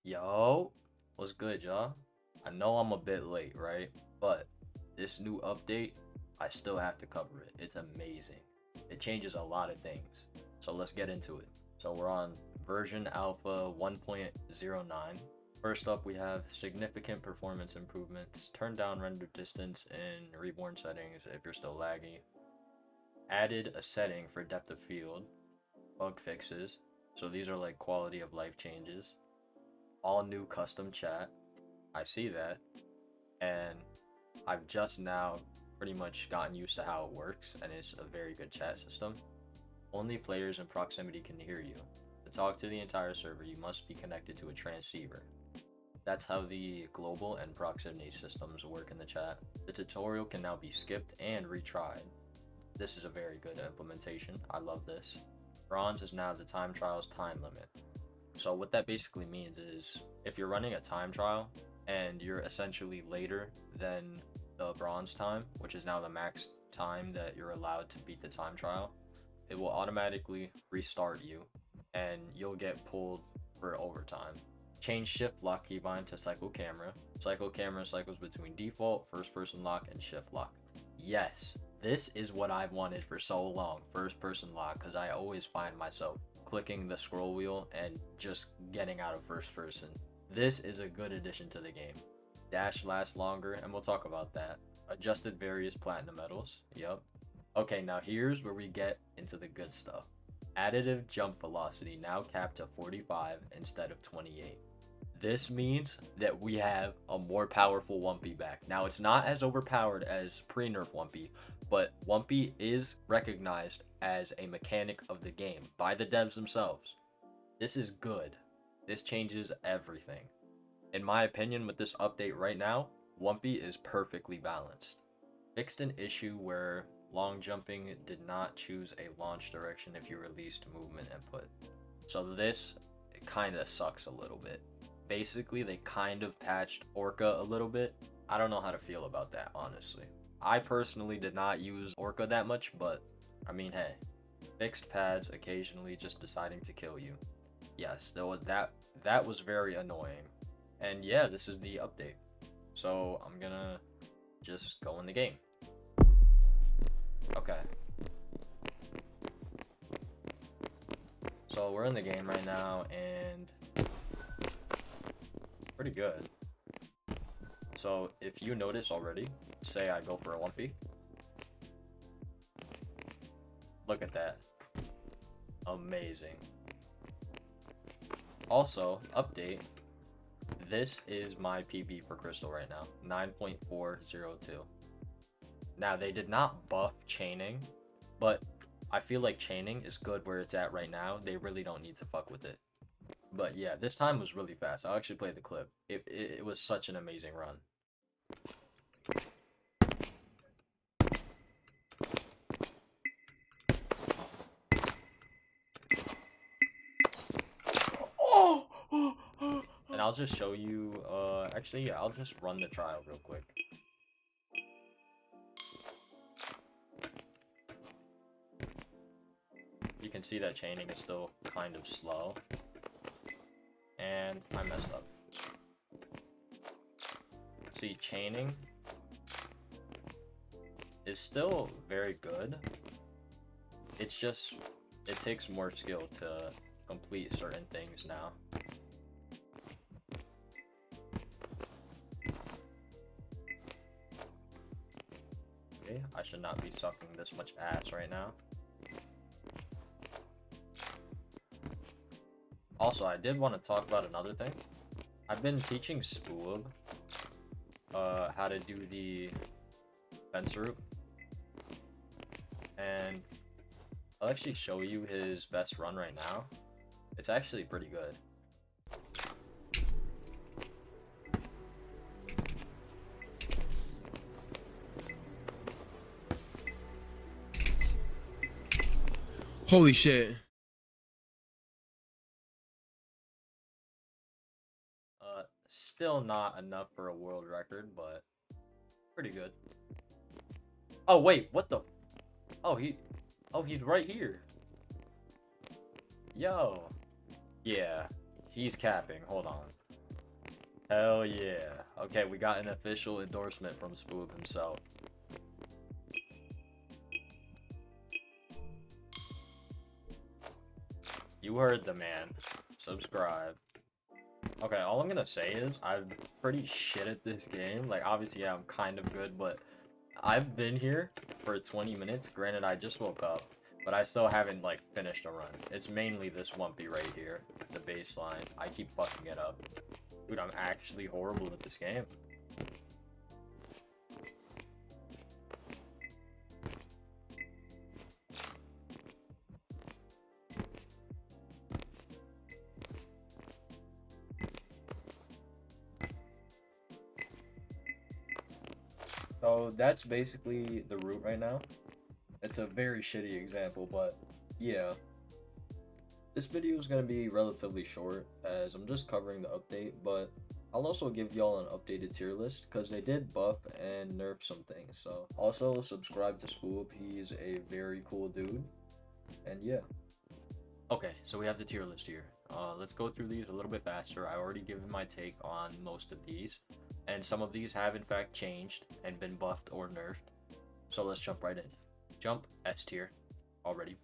Yo, what's good, y'all? I know I'm a bit late, right? But this new update, I still have to cover it. It's amazing. It changes a lot of things. So let's get into it. So we're on version alpha 1.09. First up, we have significant performance improvements. Turn down render distance in reborn settings if you're still laggy. Added a setting for depth of field. Bug fixes. So these are like quality of life changes. All new custom chat. I see that, and I've just now pretty much gotten used to how it works, and it's a very good chat system. Only players in proximity can hear you. To talk to the entire server, you must be connected to a transceiver. That's how the global and proximity systems work in the chat. The tutorial can now be skipped and retried. This is a very good implementation. I love this. Bronze is now the time trial's time limit. So what that basically means is if you're running a time trial and you're essentially later than the bronze time, which is now the max time that you're allowed to beat the time trial, it will automatically restart you and you'll get pulled for overtime. Change shift lock keybind to cycle camera. Cycle camera cycles between default, first person lock, and shift lock. Yes, this is what I've wanted for so long, first person lock, because I always find myself clicking the scroll wheel and just getting out of first person. This is a good addition to the game. Dash lasts longer, and we'll talk about that. Adjusted various platinum medals. Yep. Okay, now here's where we get into the good stuff. Additive jump velocity now capped to 45 instead of 28. This means that we have a more powerful Wumpy back. Now, it's not as overpowered as pre-nerf Wumpy, but Wumpy is recognized as a mechanic of the game by the devs themselves. This is good. This changes everything. In my opinion, with this update right now, Wumpy is perfectly balanced. Fixed an issue where long jumping did not choose a launch direction if you released movement input. So this kind of sucks a little bit. Basically, they kind of patched Orca a little bit. I don't know how to feel about that, honestly. I personally did not use Orca that much, but I mean, hey, fixed pads occasionally just deciding to kill you. Yes, that was very annoying. And yeah, this is the update. So I'm gonna just go in the game. Okay. So we're in the game right now, and pretty good. So if you notice already, say I go for a Wumpy. Look at that. Amazing. Also, update. This is my PB for Crystal right now. 9.402. Now, they did not buff chaining, but I feel like chaining is good where it's at right now. They really don't need to fuck with it. But yeah, this time was really fast. I'll actually play the clip. It was such an amazing run. And I'll just show you, actually, yeah, I'll just run the trial real quick. You can see that chaining is still kind of slow. And I messed up. See, chaining is still very good. It's just, it takes more skill to complete certain things now. Okay, I should not be sucking this much ass right now. Also, I did want to talk about another thing. I've been teaching Spwb how to do the fence route, and I'll actually show you his best run right now. It's actually pretty good. Holy shit. Still not enough for a world record, but pretty good. Oh wait, what the? Oh, he's right here. Yo. Yeah, he's capping. Hold on. Hell yeah. Okay, we got an official endorsement from Spwb himself. You heard the man. Subscribe. Okay, all I'm gonna say is I'm pretty shit at this game. Like, obviously, yeah, I'm kind of good, but I've been here for 20 minutes. Granted, I just woke up, but I still haven't, like, finished a run. It's mainly this Wumpy right here, the baseline. I keep fucking it up. Dude, I'm actually horrible at this game. So that's basically the route right now. It's a very shitty example, but yeah. This video is going to be relatively short as I'm just covering the update, but I'll also give y'all an updated tier list because they did buff and nerf some things. So also subscribe to Spwb, he's a very cool dude. And yeah. Okay, so we have the tier list here. Let's go through these a little bit faster. I already given my take on most of these, and some of these have in fact changed and been buffed or nerfed. So let's jump right in. Jump, S tier, already.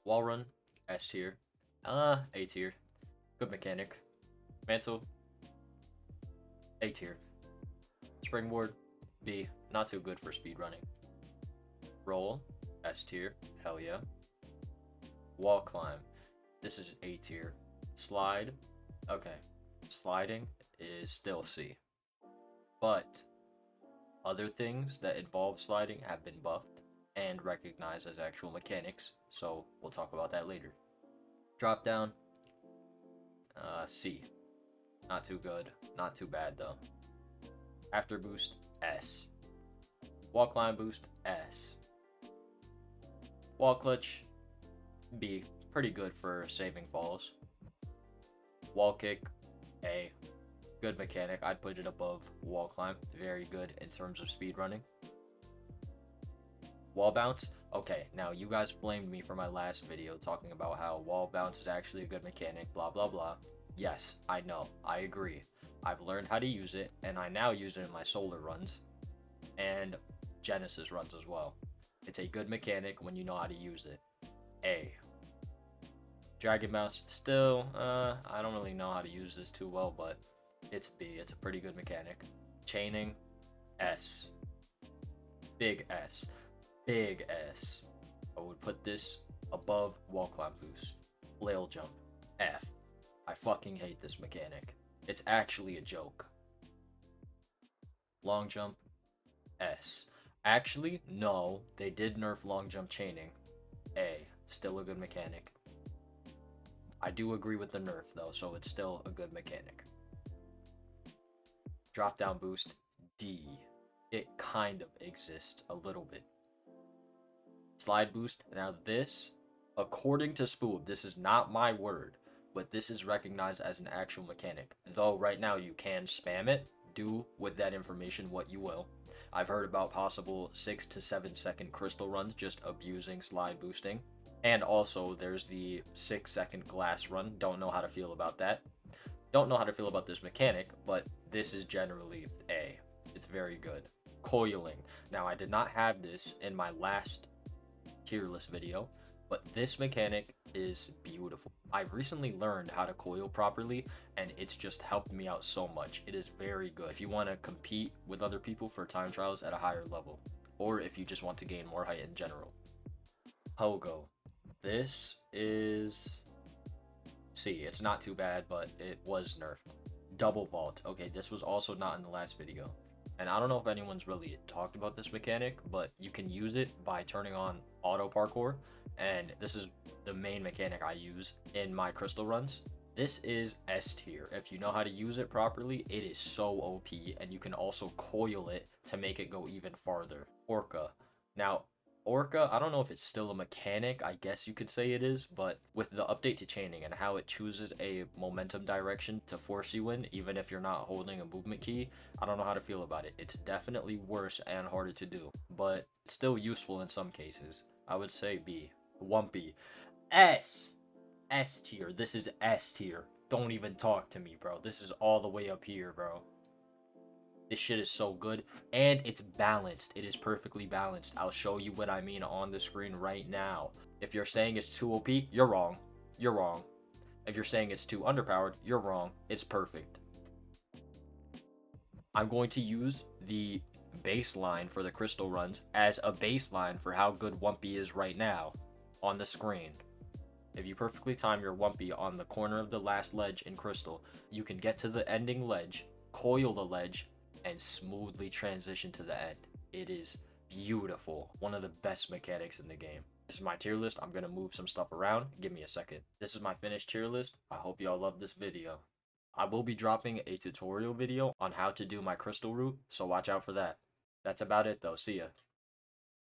Wall run, S tier. A tier. Good mechanic. Mantle, A tier. Springboard, B. Not too good for speed running. Roll, S tier. Hell yeah. Wall climb, this is A tier. Slide, okay. Sliding is still C. But other things that involve sliding have been buffed and recognized as actual mechanics, so we'll talk about that later. Drop down, C. Not too good, not too bad though. After boost, S. Wall climb boost, S. Wall clutch, B. Pretty good for saving falls. Wall kick, A. Good mechanic. I'd put it above wall climb. Very good in terms of speed running. Wall bounce. Okay, now you guys blamed me for my last video talking about how wall bounce is actually a good mechanic, blah blah blah. Yes, I know. I agree. I've learned how to use it, and I now use it in my solar runs and Genesis runs as well. It's a good mechanic when you know how to use it. A. Dragon bounce, still, I don't really know how to use this too well, but it's B. It's a pretty good mechanic. Chaining, S. Big S. Big S. I would put this above wall climb boost. Flail jump, F. I fucking hate this mechanic. It's actually a joke. Long jump, S. Actually, no, they did nerf long jump chaining. A. Still a good mechanic. I do agree with the nerf though, so it's still a good mechanic. Drop down boost, D. It kind of exists a little bit. Slide boost, now this, according to Spwb, this is not my word, but this is recognized as an actual mechanic. Though right now you can spam it, do with that information what you will. I've heard about possible 6 to 7 second crystal runs just abusing slide boosting. And also, there's the 6-second glass run. Don't know how to feel about that. Don't know how to feel about this mechanic, but this is generally A. It's very good. Coiling. Now, I did not have this in my last tier list video, but this mechanic is beautiful. I've recently learned how to coil properly, and it's just helped me out so much. It is very good if you want to compete with other people for time trials at a higher level, or if you just want to gain more height in general. Pogo. This is C. It's not too bad, but it was nerfed. Double vault. Okay, this was also not in the last video. And I don't know if anyone's really talked about this mechanic, but you can use it by turning on auto parkour. And this is the main mechanic I use in my crystal runs. This is S tier. If you know how to use it properly, it is so OP. And you can also coil it to make it go even farther. Orca. Now, Orca, I don't know if it's still a mechanic, I guess you could say it is, but with the update to chaining and how it chooses a momentum direction to force you in, even if you're not holding a movement key, I don't know how to feel about it. It's definitely worse and harder to do, but still useful in some cases. I would say B. Wumpy. S. S tier. This is S tier. Don't even talk to me, bro. This is all the way up here, bro. This shit is so good. And it's balanced. It is perfectly balanced. I'll show you what I mean on the screen right now. If you're saying it's too OP, you're wrong. You're wrong. If you're saying it's too underpowered, you're wrong. It's perfect. I'm going to use the baseline for the crystal runs as a baseline for how good Wumpy is right now on the screen. If you perfectly time your Wumpy on the corner of the last ledge in crystal, you can get to the ending ledge, coil the ledge, and smoothly transition to the end. It is beautiful. One of the best mechanics in the game. This is my tier list. I'm going to move some stuff around. Give me a second. This is my finished tier list. I hope y'all love this video. I will be dropping a tutorial video on how to do my crystal route, so watch out for that. That's about it though. See ya.